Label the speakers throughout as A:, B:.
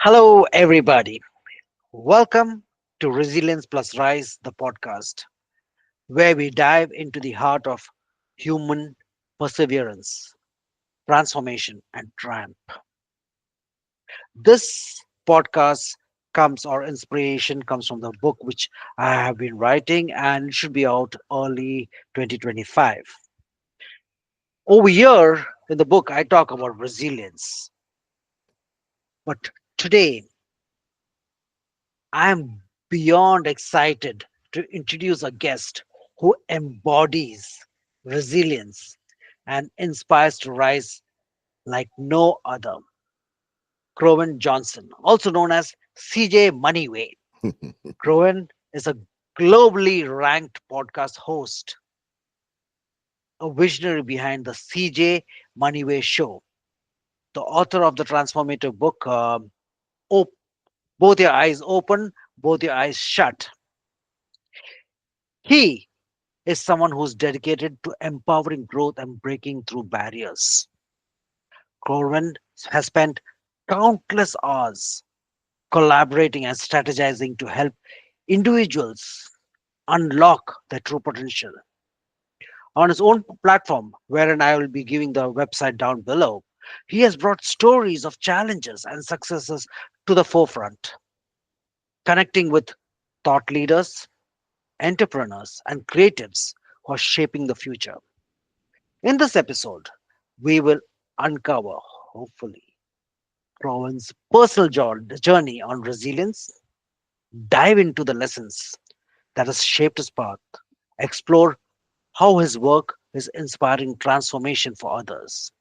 A: Hello, everybody. Welcome to Resilience Plus Rise, the podcast, where we dive into the heart of human perseverance, transformation, and triumph. This podcast inspiration comes from the book which I have been writing and it should be out early 2025. Over here in the book, I talk about resilience. But today, I am beyond excited to introduce a guest who embodies resilience and inspires to rise like no other. Corwin Johnson, also known as CJ Moneyway. Corwin is a globally ranked podcast host, a visionary behind the CJ Moneyway Show, the author of the transformative book, Op- Both Your Eyes Open, Both Your Eyes Shut. He is someone who's dedicated to empowering growth and breaking through barriers. Corwin has spent countless hours collaborating and strategizing to help individuals unlock their true potential. On his own platform, wherein I will be giving the website down below, he has brought stories of challenges and successes to the forefront, connecting with thought leaders, entrepreneurs, and creatives who are shaping the future. In this episode, we will uncover, hopefully, Rowan's personal journey on resilience, dive into the lessons that has shaped his path, explore how his work is inspiring transformation for others.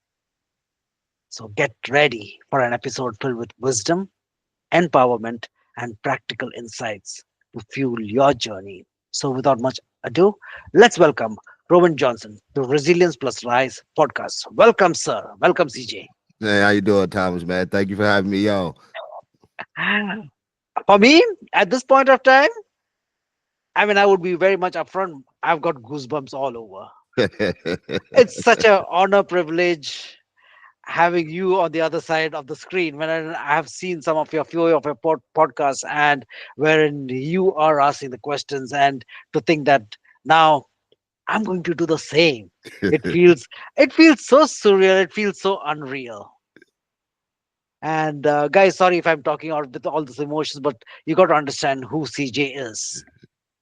A: So get ready for an episode filled with wisdom, empowerment, and practical insights to fuel your journey. So without much ado, let's welcome Rowan Johnson to Resilience Plus Rise podcast. Welcome, sir. Welcome, CJ.
B: Hey, how you doing, Thomas, man? Thank you for having me on.
A: For me, at this point of time, I mean, I would be very much upfront. I've got goosebumps all over. It's such an honor, privilege having you on the other side of the screen. When I have seen some of your few of your podcasts, and wherein you are asking the questions, and to think that now I'm going to do the same. It feels it feels so surreal. It feels so unreal. And guys, sorry if I'm talking out with all these emotions, but you got to understand who CJ is.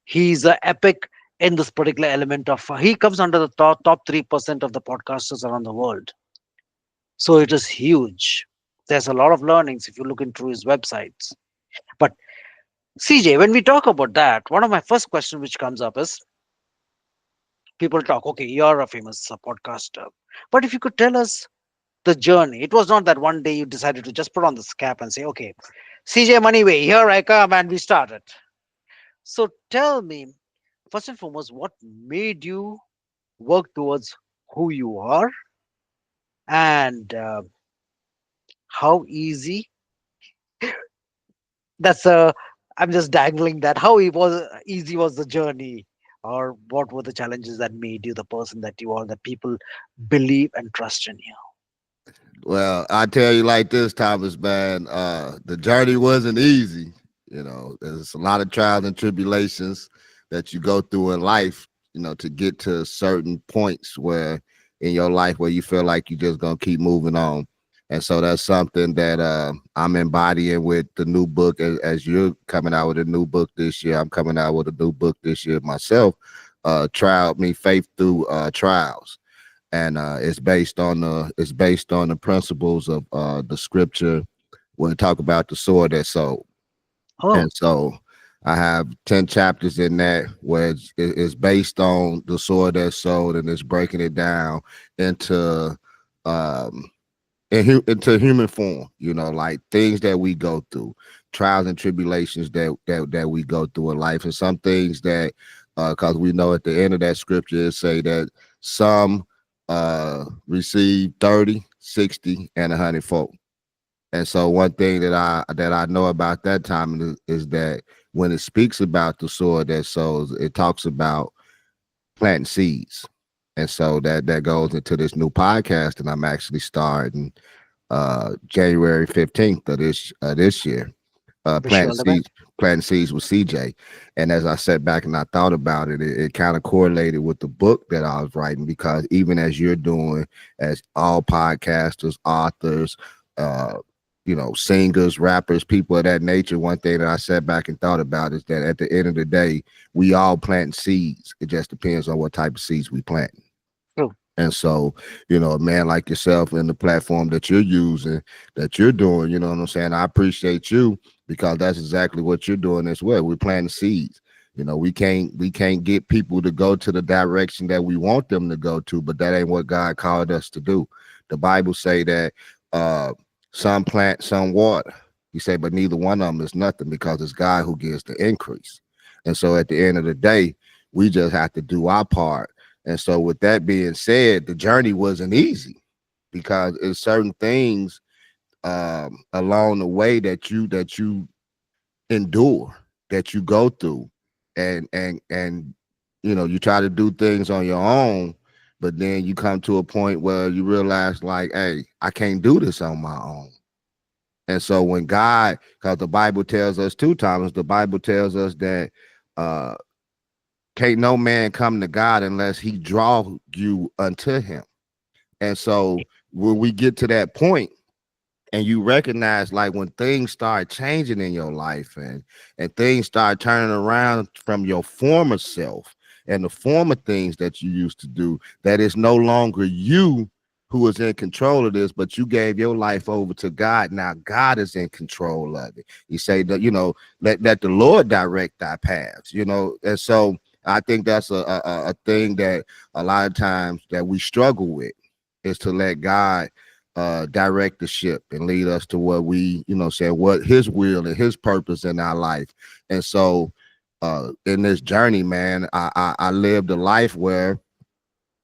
A: He's an epic in this particular element of. He comes under the top 3% of the podcasters around the world, so it is huge. There's a lot of learnings if you look into his websites. But CJ, when we talk about that, one of my first questions which comes up is people talk, okay, you're a famous podcaster, but if you could tell us the journey. It was not that one day you decided to just put on this cap and say, okay, CJ Moneyway, here I come, and we started. So tell me, first and foremost, what made you work towards who you are, and how easy that's I'm just dangling that. How it was easy was the journey, or what were the challenges that made you the person that you are, that people believe and trust in you?
B: Well, I tell you like this, Thomas, man. The journey wasn't easy. There's a lot of trials and tribulations that you go through in life, to get to certain points where in your life where you feel like you're just gonna keep moving on. And so that's something that I'm embodying with the new book. As you're coming out with a new book this year, I'm coming out with a new book this year myself. Trial me faith through trials, and it's based on the principles of the scripture when we talk about the sword that sold.
A: Oh,
B: And so I have 10 chapters in that where it's based on the sword that sold, and it's breaking it down into um into human form, like things that we go through, trials and tribulations that we go through in life, and some things that because we know at the end of that scripture it say that some receive 30, 60, and 100-fold. And so one thing that I know about that time is that when it speaks about the sword that sows, it talks about planting seeds. And so that goes into this new podcast that I'm actually starting, January 15th of this year.
A: Wish you all the best.
B: Planting seeds with CJ. And as I sat back and I thought about it, it kind of correlated with the book that I was writing, because even as you're doing, as all podcasters, authors, uh, singers, rappers, people of that nature, one thing that I sat back and thought about is that at the end of the day, we all plant seeds. It just depends on what type of seeds we plant.
A: True.
B: And so, a man like yourself and the platform that you're using, that you're doing, you know what I'm saying? I appreciate you, because that's exactly what you're doing as well. We're planting seeds. We can't get people to go to the direction that we want them to go to, but that ain't what God called us to do. The Bible say that some plant, some water. He say, but neither one of them is nothing, because it's God who gives the increase. And so at the end of the day, we just have to do our part. And so with that being said, the journey wasn't easy, because it's certain things along the way that you endure, that you go through, and you try to do things on your own, but then you come to a point where you realize, like, hey, I can't do this on my own. And so when God, because the Bible tells us two times, the Bible tells us that uh can't no man come to God unless he draw you unto him. And so when we get to that point, and you recognize, like, when things start changing in your life, and things start turning around from your former self and the former things that you used to do, that it's no longer you who is in control of this, but you gave your life over to God. Now God is in control of it. You say that, let the Lord direct thy paths, and so I think that's a thing that a lot of times that we struggle with, is to let God direct the ship and lead us to what we, say what his will and his purpose in our life. And so in this journey, man, I lived a life where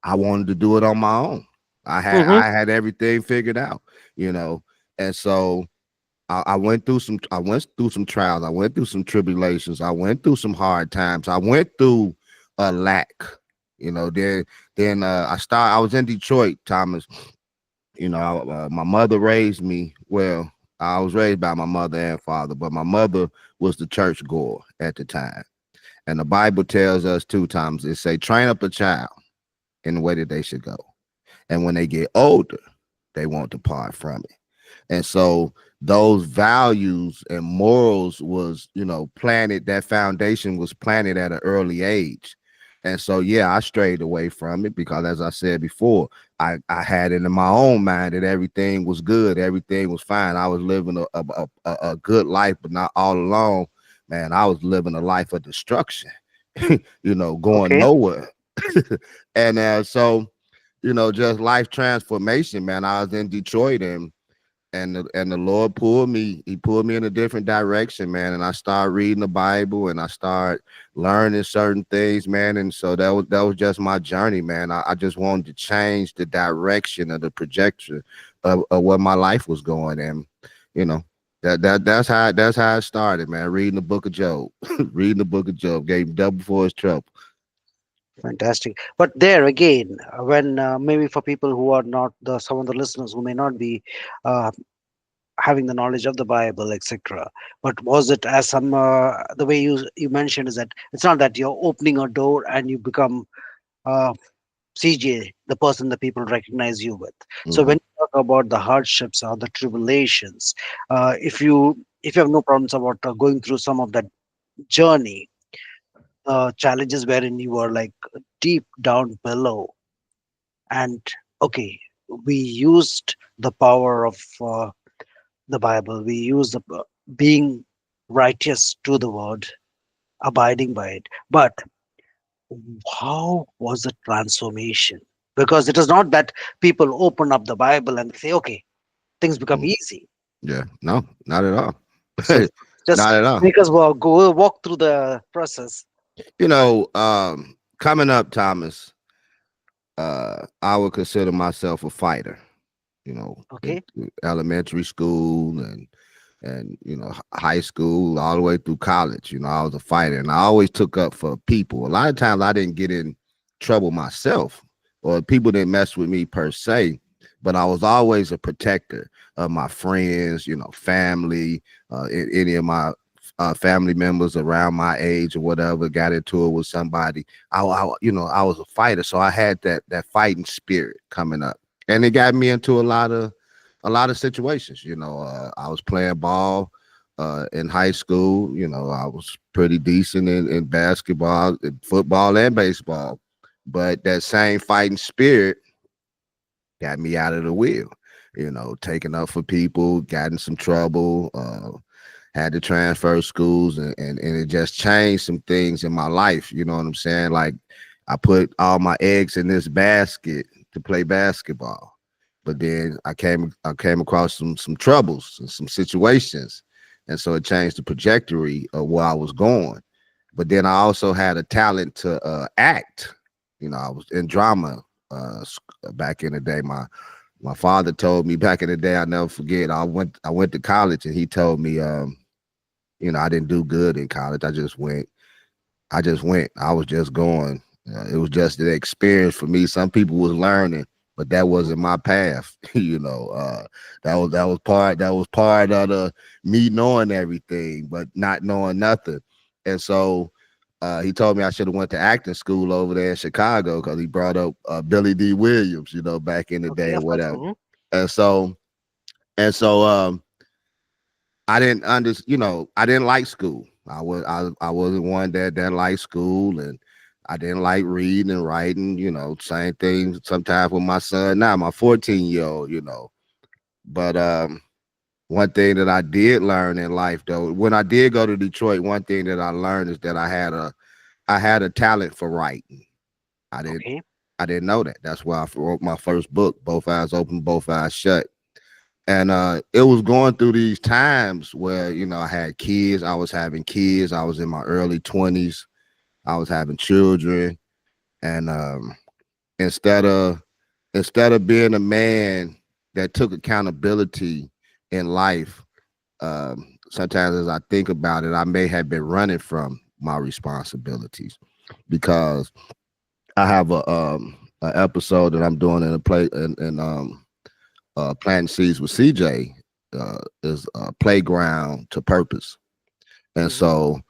B: I wanted to do it on my own.
A: Mm-hmm.
B: I had everything figured out, you know. And so I went through some trials, I went through some tribulations, I went through some hard times, I went through a lack, I was in Detroit, Thomas. My mother raised me well. I was raised by my mother and father, but my mother was the church goer at the time. And the Bible tells us two times, it say, train up a child in the way that they should go. And when they get older, they won't depart from it. And so those values and morals was, planted, that foundation was planted at an early age. And so, yeah, I strayed away from it, because, as I said before, I had it in my own mind that everything was good, everything was fine. I was living a good life, but not all along, man. I was living a life of destruction, going
A: Okay.
B: nowhere. And so, just life transformation, man. I was in Detroit, and the Lord pulled me. He pulled me in a different direction, man. And I started reading the Bible, and I started learning certain things, man. And so that was just my journey, man. I just wanted to change the direction of the projection of where my life was going, and you know that's how it started, man. Reading the Book of Job, reading the Book of Job gave him double for his trouble.
A: Fantastic. But there again, when maybe for people who are not some of the listeners who may not be uh, having the knowledge of the Bible, etc. But was it as some the way you mentioned is that it's not that you're opening a door and you become uh, CJ, the person that people recognize you with. So
B: Hmm.
A: when you talk about the hardships or the tribulations, if you have no problems about going through some of that journey, challenges wherein you are like deep down below, and okay, we used the power of the Bible. We used the being righteous to the word, abiding by it. But how was the transformation? Because it is not that people open up the Bible and say, okay, things become easy.
B: Yeah, no, not at all.
A: So just
B: Not at all.
A: make us walk through the process.
B: Coming up, Thomas, I would consider myself a fighter. In
A: Okay.
B: elementary school, and high school, all the way through college. I was a fighter, and I always took up for people. A lot of times I didn't get in trouble myself, or people didn't mess with me per se, but I was always a protector of my friends, family, any of my family members around my age or whatever got into it with somebody. I was a fighter, so I had that fighting spirit coming up, and it got me into a lot of situations. I was playing ball in high school. I was pretty decent in basketball, in football, and baseball. But that same fighting spirit got me out of the wheel. Taking up for people, got in some trouble, had to transfer schools, and it just changed some things in my life. You know what I'm saying? Like I put all my eggs in this basket to play basketball. But then I came across some troubles and some situations. And so it changed the trajectory of where I was going. But then I also had a talent to act. I was in drama back in the day. My father told me back in the day, I'll never forget. I went to college, and he told me, I didn't do good in college. I just went. I just went. I was just going. It was just an experience for me. Some people was learning, but that wasn't my path. That was part of the me knowing everything, but not knowing nothing. And so he told me I should have went to acting school over there in Chicago because he brought up Billy D. Williams, back in the day
A: Okay,
B: or
A: of course.
B: whatever. And so and so I didn't I didn't like school. I wasn't one that liked school, and I didn't like reading and writing, same thing sometimes with my son now, my 14-year-old. But one thing that I did learn in life though, when I did go to Detroit, one thing that I learned is that I had a talent for writing. I didn't
A: Okay.
B: I didn't know that. That's why I wrote my first book, Both Eyes Open, Both Eyes Shut. And it was going through these times where, I had kids, I was having kids, I was in my early 20s, I was having children. And instead of instead of being a man that took accountability in life, sometimes as I think about it, I may have been running from my responsibilities because I have a episode that I'm doing in a play in planting seeds with CJ is a playground to purpose. And
A: Hmm.
B: so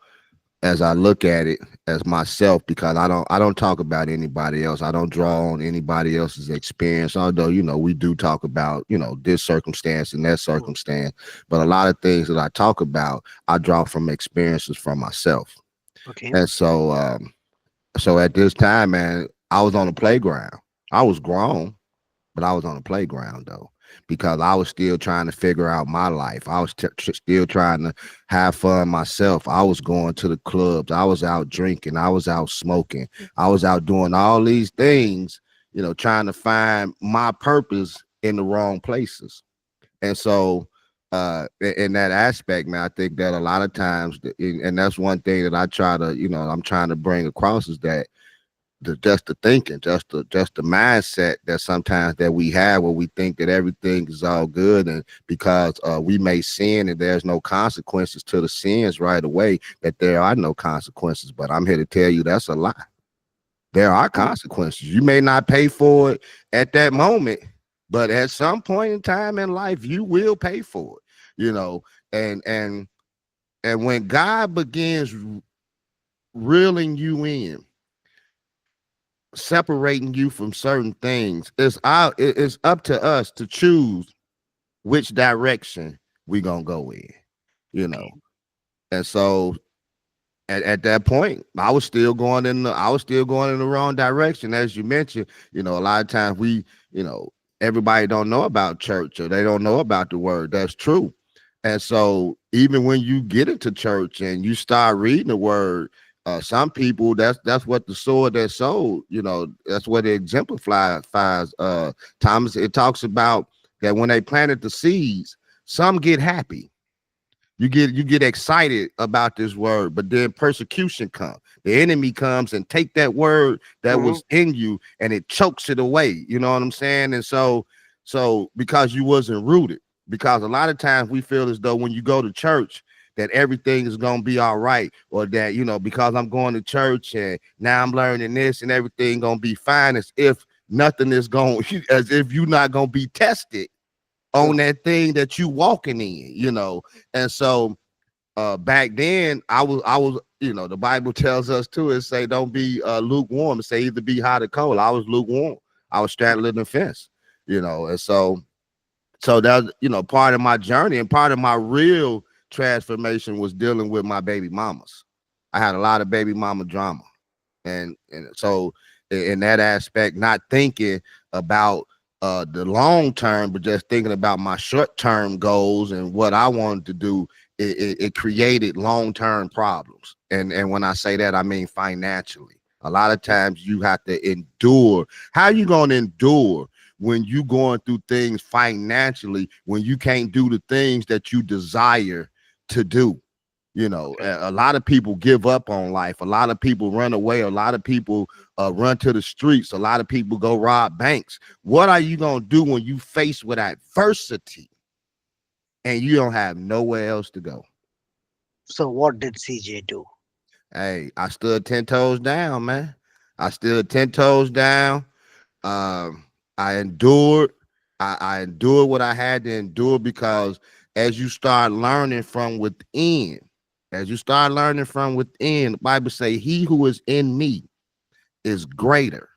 B: as I look at it as myself, because I don't talk about anybody else. I don't draw on anybody else's experience. Although, we do talk about, this circumstance and that
A: Hmm.
B: circumstance. But a lot of things that I talk about, I draw from experiences from myself.
A: Okay.
B: And so at this time, man, I was on the playground. I was grown, but I was on the playground though, because I was still trying to figure out my life. I was still trying to have fun myself. I was going to the clubs. I was out drinking. I was out smoking. I was out doing all these things, trying to find my purpose in the wrong places. And so, in that aspect, man, I think that a lot of times, and that's one thing that I try to, I'm trying to bring across is that just the thinking, just the mindset that sometimes that we have where we think that everything is all good, and because we may sin and there's no consequences to the sins right away, that there are no consequences. But I'm here to tell you that's a lie. There are
A: True.
B: consequences. You may not pay for it at that moment, but at some point in time in life, you will pay for it. And when God begins reeling you in, separating you from certain things, it's up to us to choose which direction we gonna go in, you
A: Okay.
B: know. And so at that point, I was still going in the wrong direction. As you mentioned, a lot of times you know, everybody don't know about church or they don't know about the word. That's true. And so even when you get into church and you start reading the word, some people that's what the sword that sold, that's what it exemplifies. Thomas, it talks about that when they planted the seeds, some get happy, you get excited about this word, but then persecution comes. The enemy comes and take that word that
A: Hmm.
B: was in you and it chokes it away. You know what I'm saying? And so because you wasn't rooted, because a lot of times we feel as though when you go to church that everything is gonna be all right, or that because I'm going to church and now I'm learning this and everything gonna be fine, as if nothing is going as if you're not gonna be tested on
A: True.
B: that thing that you walking in, And so back then I was the Bible tells us too, it say don't be lukewarm, it say either be hot or cold. I was lukewarm. I was straddling the fence, and so that part of my journey and part of my real transformation was dealing with my baby mamas. I had a lot of baby mama drama, and so in that aspect, not thinking about the long term, but just thinking about my short term goals and what I wanted to do, it created long term problems. And when I say that, I mean financially. A lot of times you have to endure. How are you going to endure when you going through things financially, when you can't do the things that you desire to do?
A: Okay.
B: A lot of people give up on life. A lot of people run away. A lot of people run to the streets. A lot of people go rob banks. What are you going to do when you face with adversity and you don't have nowhere else to go?
A: So what did CJ do?
B: Hey, I stood 10 toes down, man. I stood 10 toes down. Um, I endured. I endured what I had to endure, because as you start learning from within, the Bible say, he who is in me is greater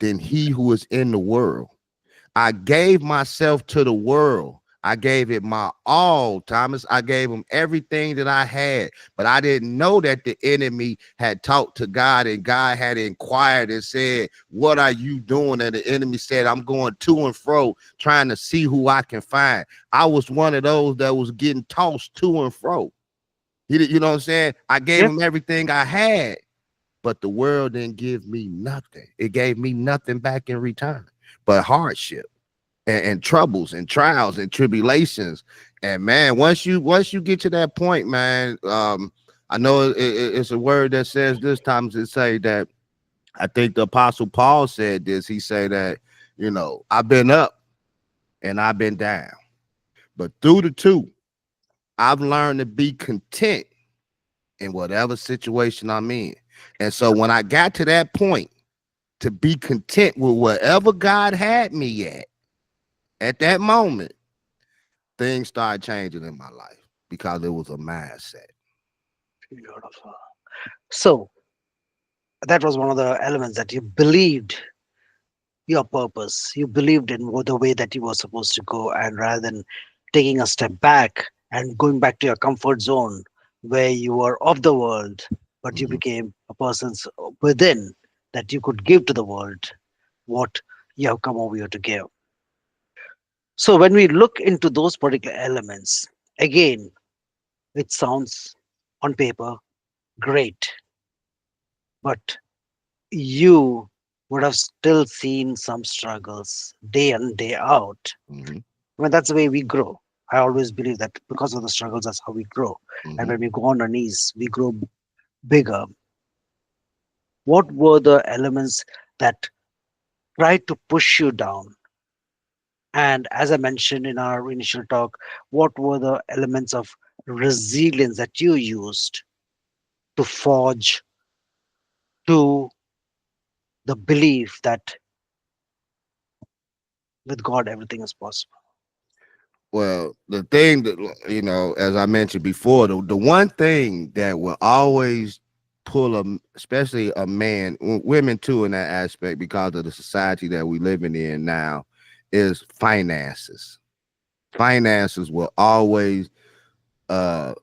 B: than he who is in the world. I gave myself to the world. I gave it my all, Thomas. I gave him everything that I had, but I didn't know that the enemy had talked to God, and God had inquired and said, what are you doing? And the enemy said, I'm going to and fro trying to see who I can find. I was one of those that was getting tossed to and fro. You know what I'm saying? I gave
A: Yep.
B: him everything I had, but the world didn't give me nothing. It gave me nothing back in return but hardship and troubles and trials and tribulations. And man, once you get to that point, man, I know it's a word that says this times, it say that, I think the apostle Paul said this. He said that, I've been up and I've been down, but through the two, I've learned to be content in whatever situation I'm in. And so when I got to that point, to be content with whatever God had me at that moment, things started changing in my life because it was a mindset.
A: Beautiful. So that was one of the elements, that you believed your purpose. You believed in the way that you were supposed to go, and rather than taking a step back and going back to your comfort zone where you were of the world, but you
B: Mhm.
A: became a person within, that you could give to the world what you have come over here to give. So when we look into those particular elements, again, it sounds on paper great, but you would have still seen some struggles day in, day out.
B: Mhm.
A: I mean, that's the way we grow. I always believe that because of the struggles, that's how we grow. And
B: Mhm.
A: when we go on our knees, we grow bigger. What were the elements that tried to push you down? And as I mentioned in our initial talk, what were the elements of resilience that you used to forge to the belief that with God everything is possible?
B: Well, the thing that, as I mentioned before, the one thing that will always pull especially a man, women too, in that aspect, because of the society that we living in now, is finances. Finances will always uh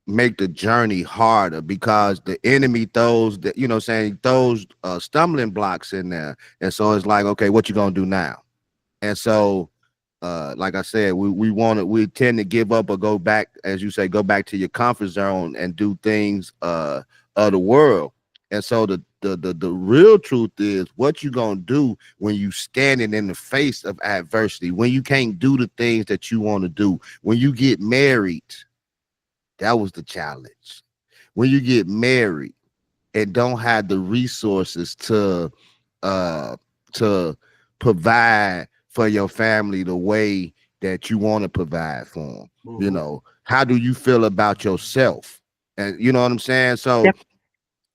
B: make the journey harder, because the enemy throws that, saying, those stumbling blocks in there. And so it's like, okay, what you gonna do now? And so like I said, we tend to give up or go back, as you say, go back to your comfort zone and do things of the world. And so the real truth is, what you gonna do when you standing in the face of adversity, when you can't do the things that you want to do, when you get married. That was the challenge. When you get married and don't have the resources uh to provide for your family the way that you want to provide for them,
A: Mhm.
B: how do you feel about yourself? And you know what I'm saying? So,
A: Yep.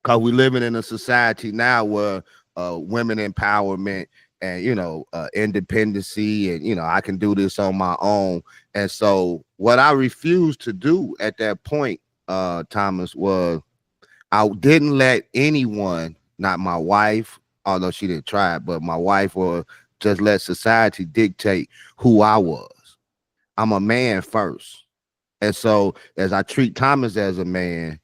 B: because we're living in a society now where women empowerment and independency, and I can do this on my own. And so what I refused to do at that point, Thomas, was I didn't let anyone, not my wife, although she didn't try it, but my wife, or just let society dictate who I was. I'm a man first. And so as I treat Thomas as a man,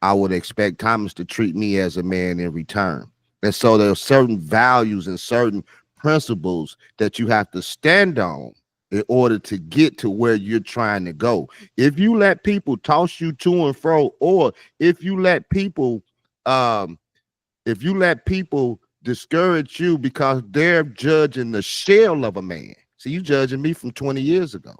B: I would expect Thomas to treat me as a man in return. And so there are certain values and certain principles that you have to stand on in order to get to where you're trying to go. If you let people toss you to and fro, or if you let people um discourage you because they're judging the shell of a man. See, you judging me from 20 years ago.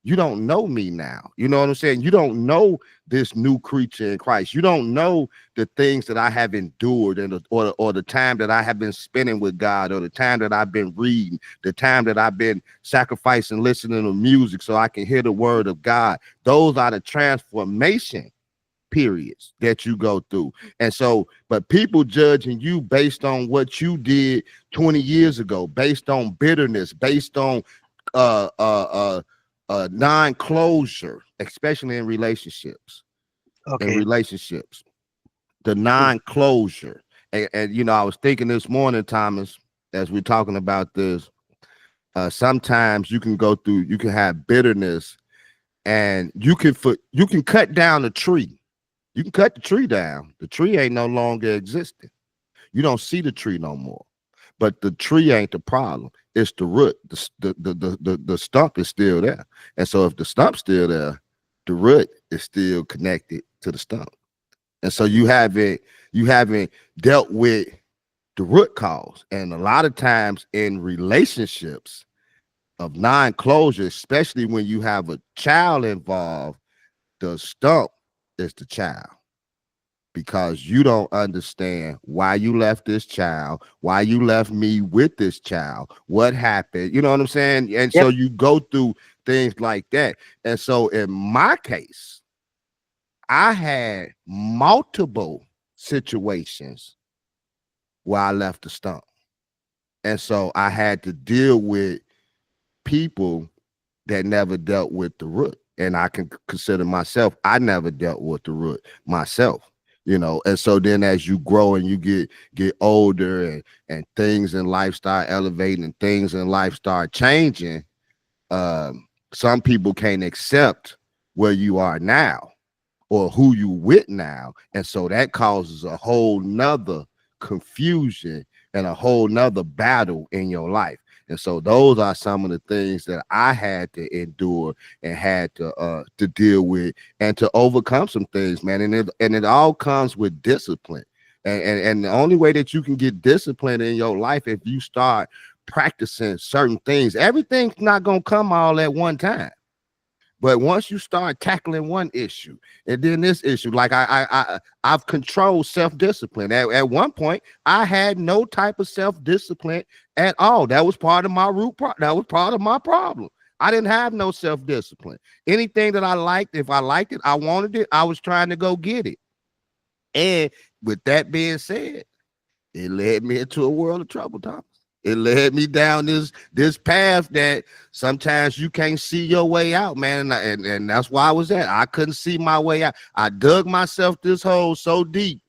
B: You don't know me now. You know what I'm saying? You don't know this new creature in Christ. You don't know the things that I have endured, and or the time that I have been spending with God, or the time that I've been reading, the time that I've been sacrificing, listening to music so I can hear the word of God. Those are the transformation periods that you go through. And so, but people judging you based on what you did 20 years ago, based on bitterness, based on uh uh uh non-closure, especially in relationships. In
A: Okay.
B: relationships, the
A: Hmm.
B: non-closure. And I was thinking this morning, Thomas, as we're talking about this, sometimes you can have bitterness, and you can cut down a tree. You can cut the tree down. The tree ain't no longer existing. You don't see the tree no more. But the tree ain't the problem. It's the root. The stump is still there. And so if the stump's still there, the root is still connected to the stump. And so you haven't dealt with the root cause. And a lot of times in relationships of non-closure, especially when you have a child involved, the stump is the child, because you don't understand why you left this child, why you left me with this child, what happened. You know what I'm saying? And so
A: Yep.
B: you go through things like that. And so in my case, I had multiple situations where I left the stump. And so I had to deal with people that never dealt with the root. And I can consider myself, I never dealt with the root myself. And so then as you grow and you get older, and things in life start elevating and things in life start changing, some people can't accept where you are now or who you with now. And so that causes a whole nother confusion and a whole nother battle in your life. And so those are some of the things that I had to endure and had to deal with and to overcome some things, man. And it all comes with discipline. And the only way that you can get discipline in your life, if you start practicing certain things. Everything's not gonna come all at one time. But once you start tackling one issue and then this issue, like I've controlled self-discipline. At one point, I had no type of self-discipline at all. That was part of my that was part of my problem. I didn't have no self-discipline. Anything that I liked, if I liked it, I wanted it, I was trying to go get it. And with that being said, it led me into a world of trouble, Thomas. It led me down this path that sometimes you can't see your way out, man. And that's why I was at. I couldn't see my way out. I dug myself this hole so deep,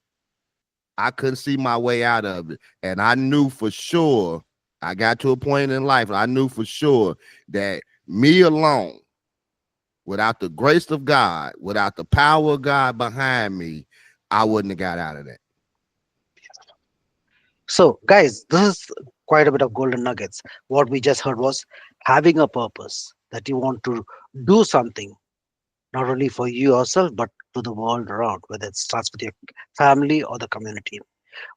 B: I couldn't see my way out of it. And I knew for sure, I got to a point in life, I knew for sure that me alone, without the grace of God, without the power of God behind me, I wouldn't have got out of that.
A: So, guys, this is quite a bit of golden nuggets. What we just heard was having a purpose, that you want to do something, not only for you yourself, but to the world around, whether it starts with your family or the community.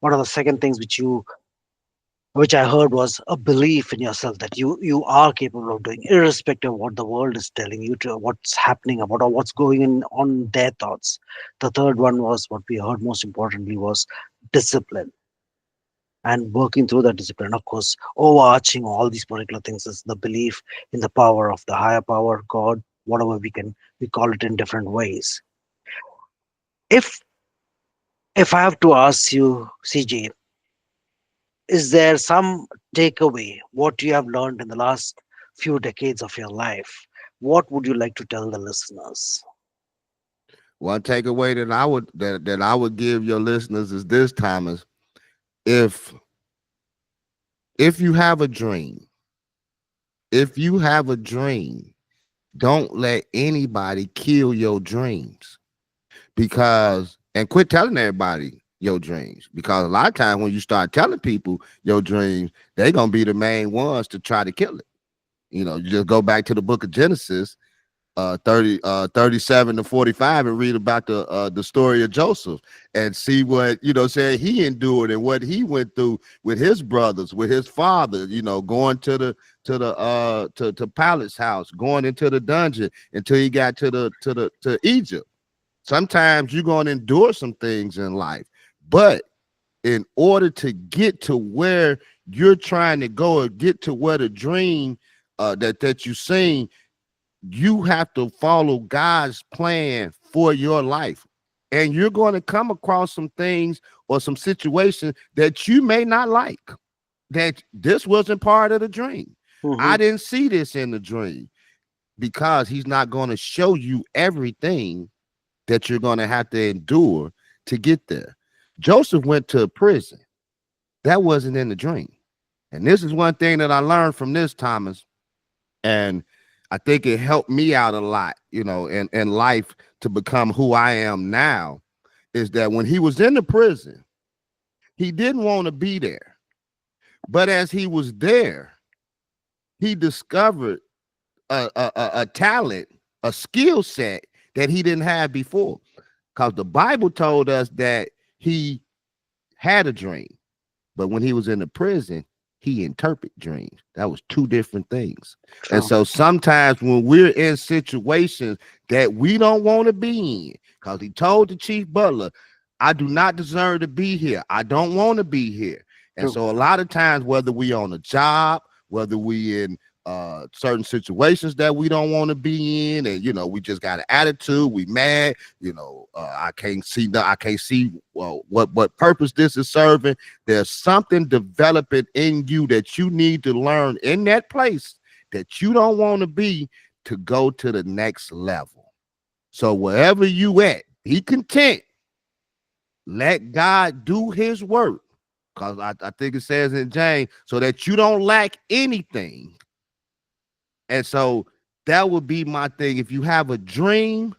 A: One of the second things which I heard was a belief in yourself that you are capable of doing, irrespective of what the world is telling you to, what's happening about, or what's going on their thoughts. The third one was what we heard most importantly was discipline, and working through that discipline. Of course, overarching all these particular things is the belief in the power of the higher power, God, whatever we call it in different ways. If I have to ask you, CJ, is there some takeaway, what you have learned in the last few decades of your life, what would you like to tell the listeners?
B: One takeaway that I would give your listeners is this, Thomas. If if you have a dream, if you have a dream, don't let anybody kill your dreams. Because and quit telling everybody your dreams. Because a lot of times when you start telling people your dreams, they're gonna be the main ones to try to kill it. You just go back to the book of Genesis 37 to 45 and read about the story of Joseph and see what saying he endured and what he went through with his brothers, with his father, going to Pilate's house, going into the dungeon until he got to Egypt. Sometimes you're going to endure some things in life, but in order to get to where you're trying to go or get to where the dream that you seen, you have to follow God's plan for your life. And you're going to come across some things or some situations that you may not like, that this wasn't part of the dream. I
A: Mhm.
B: didn't see this in the dream, because he's not going to show you everything that you're going to have to endure to get there. Joseph went to prison. That wasn't in the dream. And this is one thing that I learned from this, Thomas. And I think it helped me out a lot, in life to become who I am now, is that when he was in the prison, he didn't want to be there. But as he was there, he discovered a talent, a skill set that he didn't have before. Because the Bible told us that he had a dream. But when he was in the prison, he interpreted dreams. That was two different things. And
A: True.
B: so sometimes when we're in situations that we don't want to be in, because he told the chief butler, I do not deserve to be here. I don't want to be here. And
A: True.
B: so a lot of times, whether we on a job, whether we in certain situations that we don't want to be in, and we just got an attitude, we mad, I can't see well what purpose this is serving. There's something developing in you that you need to learn in that place that you don't want to be, to go to the next level. So wherever you at, be content. Let God do his work. Because I think it says in James, so that you don't lack anything. And so that would be my thing. If you have a dream,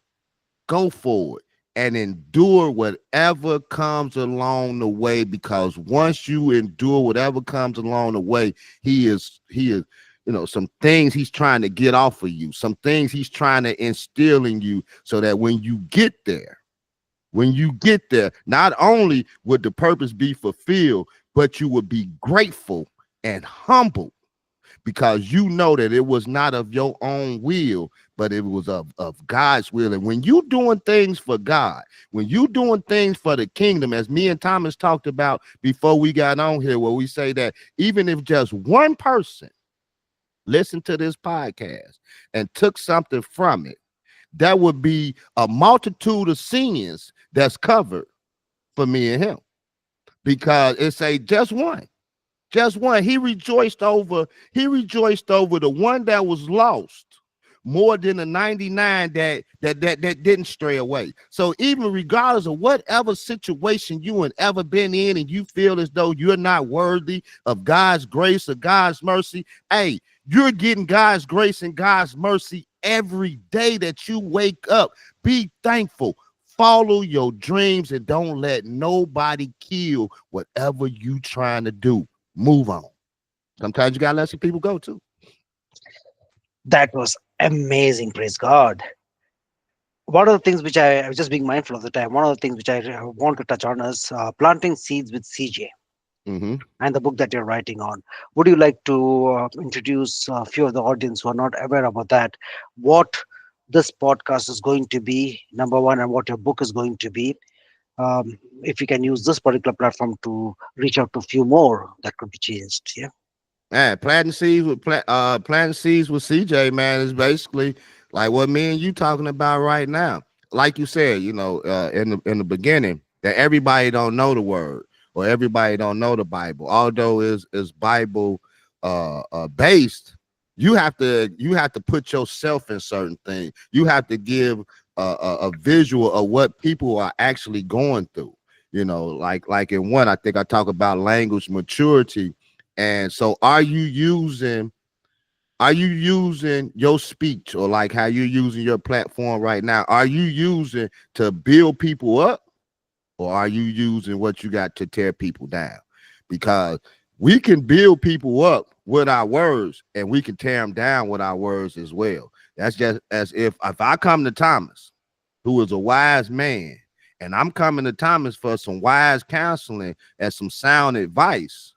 B: go for it and endure whatever comes along the way, because once you endure whatever comes along the way, he is some things he's trying to get off of you, some things he's trying to instill in you, so that when you get there, not only would the purpose be fulfilled, but you would be grateful and humble, because you know that it was not of your own will, but it was of God's will. And when you doing things for God, when you doing things for the kingdom, as me and Thomas talked about before we got on here, where we say that even if just one person listened to this podcast and took something from it, that would be a multitude of sins that's covered for me and him, because it's a just one. He rejoiced over the one that was lost more than the 99 that didn't stray away. So even regardless of whatever situation you have ever been in, and you feel as though you're not worthy of God's grace or God's mercy, hey, you're getting God's grace and God's mercy every day that you wake up. Be thankful. Follow your dreams and don't let nobody kill whatever you trying to do. Move on. Sometimes you gotta let some people go too.
A: That was amazing. Praise God. One of the things which I was just being mindful of the time, one of the things which I want to touch on is planting seeds with CJ
B: Mm-hmm.
A: and the book that you're writing on. Would you like to introduce a few of the audience who are not aware about that? What this podcast is going to be, number one, and what your book is going to be. If you can use this particular platform to reach out to a few more, that could be changed. Yeah.
B: Man, planting seeds with CJ, man, is basically like what me and you talking about right now. Like you said, in the beginning, that everybody don't know the word. or everybody don't know the Bible, although is Bible based. You have to put yourself in certain things. You have to give a visual of what people are actually going through. Like in one, I think I talk about language maturity. And so are you using your speech, or like how you're using your platform right now? Are you using to build people up, or are you using what you got to tear people down? Because we can build people up with our words, and we can tear them down with our words as well. That's just as if I come to Thomas, who is a wise man, and I'm coming to Thomas for some wise counseling and some sound advice,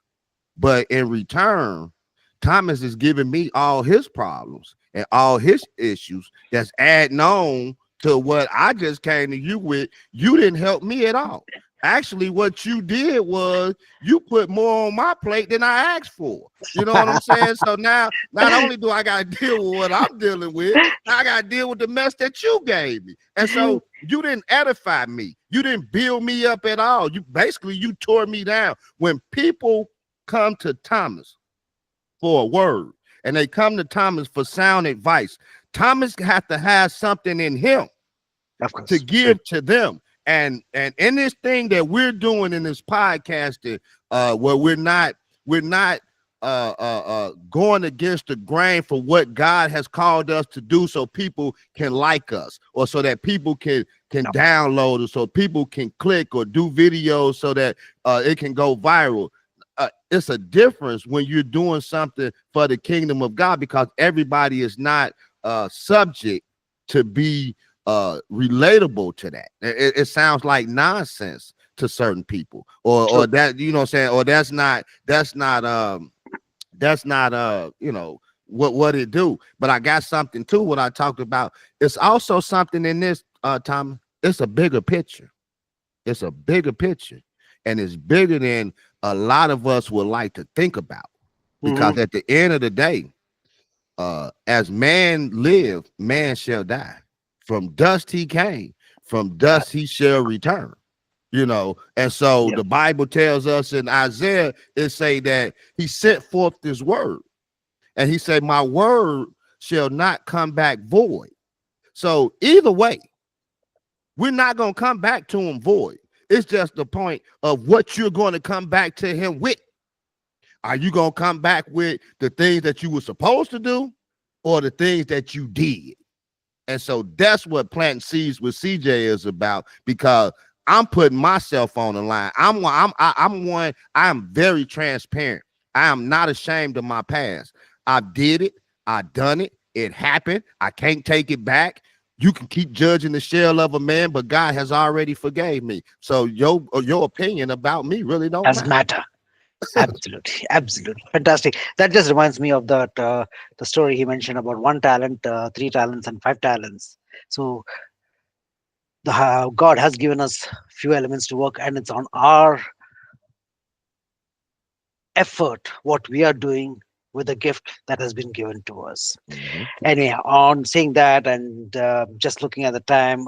B: but in return, Thomas is giving me all his problems and all his issues that's adding on to what I just came to you with. You didn't help me at all. Actually, what you did was you put more on my plate than I asked for. You know what I'm saying? So now, not only do I got to deal with what I'm dealing with, I got to deal with the mess that you gave me. And so you didn't edify me. You didn't build me up at all. You tore me down. When people come to Thomas for a word, and they come to Thomas for sound advice, Thomas have to have something in him
A: Of
B: to
A: course.
B: give to them. And in this thing that we're doing in this podcasting, where we're not going against the grain for what God has called us to do, so people can like us, or so that people can
A: No.
B: download us, so people can click or do videos so that it can go viral. It's a difference when you're doing something for the kingdom of God, because everybody is not subject to be relatable to that. It sounds like nonsense to certain people, or
A: True.
B: that, you know what I'm saying, or that's not what it do. But I got something too, what I talked about. It's also something in this, Tom. It's a bigger picture. It's a bigger picture, and it's bigger than a lot of us would like to think about. Because
A: Mhm.
B: at the end of the day, as man live, man shall die. From dust he came, from
A: Uh,
B: dust he shall return. And so
A: Yep.
B: the Bible tells us in Isaiah, it say that he sent forth this word, and he said, my word shall not come back void. So either way, we're not going to come back to him void. It's just the point of what you're going to come back to him with. Are you going to come back with the things that you were supposed to do, or the things that you did? And so that's what planting seeds with CJ is about, because I'm putting myself on the line. I'm very transparent. I am not ashamed of my past. I did it. I done it. It happened. I can't take it back. You can keep judging the shell of a man, but God has already forgave me. So your opinion about me really don't
A: Does
B: matter.
A: matter. Absolutely, absolutely, fantastic. That just reminds me of that the story he mentioned about one talent, 3 talents, and 5 talents. So God has given us few elements to work, and it's on our effort what we are doing with the gift that has been given to us.
B: Mhm.
A: Anyway, on saying that, and just looking at the time,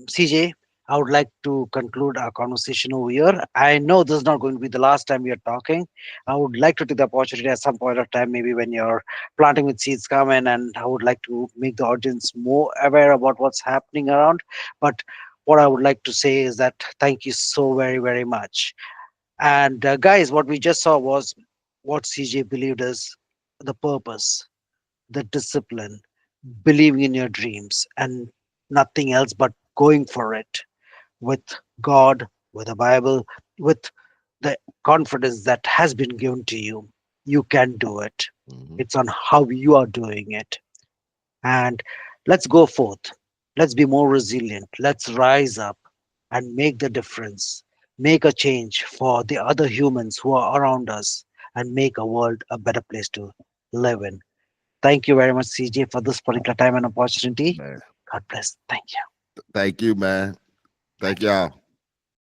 A: CJ, I would like to conclude our conversation over here. I know this is not going to be the last time we are talking. I would like to take the opportunity at some point of time, maybe when your planting with seeds come in, and I would like to make the audience more aware about what's happening around. But what I would like to say is that thank you so very, very much. And guys, what we just saw was what CJ believed is the purpose, the discipline, believing in your dreams, and nothing else but going for it with God, with the Bible, with the confidence that has been given to you. You can do it.
B: Mhm.
A: It's on how you are doing it. And let's go forth. Let's be more resilient. Let's rise up and make the difference. Make a change for the other humans who are around us and make a world a better place to live in. Thank you very much, CJ, for this particular time and opportunity.
B: Man,
A: God bless. Thank you.
B: thank you, man. Thank
A: Thank you.
B: y'all.